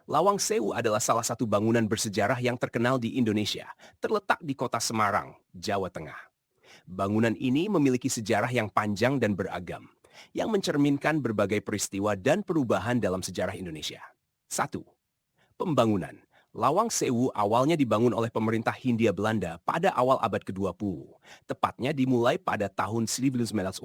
Lawang Sewu adalah salah satu bangunan bersejarah yang terkenal di Indonesia, terletak di kota Semarang, Jawa Tengah. Bangunan ini memiliki sejarah yang panjang dan beragam, yang mencerminkan berbagai peristiwa dan perubahan dalam sejarah Indonesia. 1. Pembangunan. Lawang Sewu awalnya dibangun oleh pemerintah Hindia Belanda pada awal abad ke-20. Tepatnya dimulai pada tahun 1904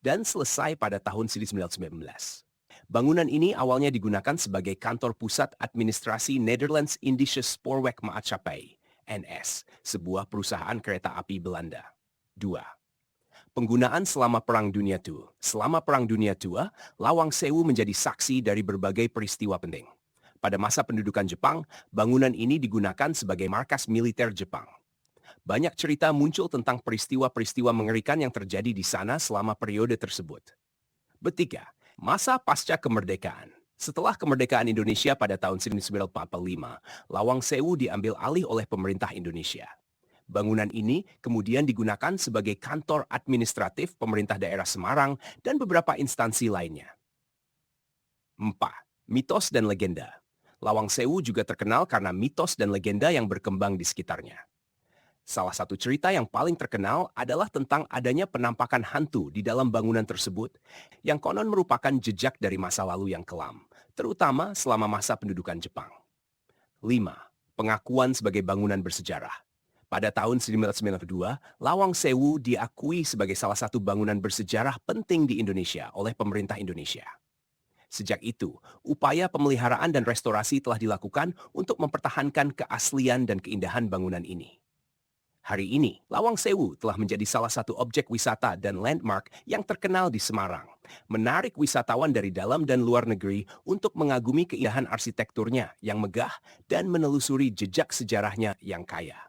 dan selesai pada tahun 1919. Bangunan ini awalnya digunakan sebagai kantor pusat administrasi Netherlands Indische Spoorweg Maatschappij, NS, sebuah perusahaan kereta api Belanda. 2. Penggunaan selama Perang Dunia II. Selama Perang Dunia II, Lawang Sewu menjadi saksi dari berbagai peristiwa penting. Pada masa pendudukan Jepang, bangunan ini digunakan sebagai markas militer Jepang. Banyak cerita muncul tentang peristiwa-peristiwa mengerikan yang terjadi di sana selama periode tersebut. Ketiga, masa pasca kemerdekaan. Setelah kemerdekaan Indonesia pada tahun 1945, Lawang Sewu diambil alih oleh pemerintah Indonesia. Bangunan ini kemudian digunakan sebagai kantor administratif pemerintah daerah Semarang dan beberapa instansi lainnya. 4. Mitos dan legenda. Lawang Sewu juga terkenal karena mitos dan legenda yang berkembang di sekitarnya. Salah satu cerita yang paling terkenal adalah tentang adanya penampakan hantu di dalam bangunan tersebut yang konon merupakan jejak dari masa lalu yang kelam, terutama selama masa pendudukan Jepang. 5. Pengakuan sebagai bangunan bersejarah. Pada tahun 1992, Lawang Sewu diakui sebagai salah satu bangunan bersejarah penting di Indonesia oleh pemerintah Indonesia. Sejak itu, upaya pemeliharaan dan restorasi telah dilakukan untuk mempertahankan keaslian dan keindahan bangunan ini. Hari ini, Lawang Sewu telah menjadi salah satu objek wisata dan landmark yang terkenal di Semarang, menarik wisatawan dari dalam dan luar negeri untuk mengagumi keindahan arsitekturnya yang megah dan menelusuri jejak sejarahnya yang kaya.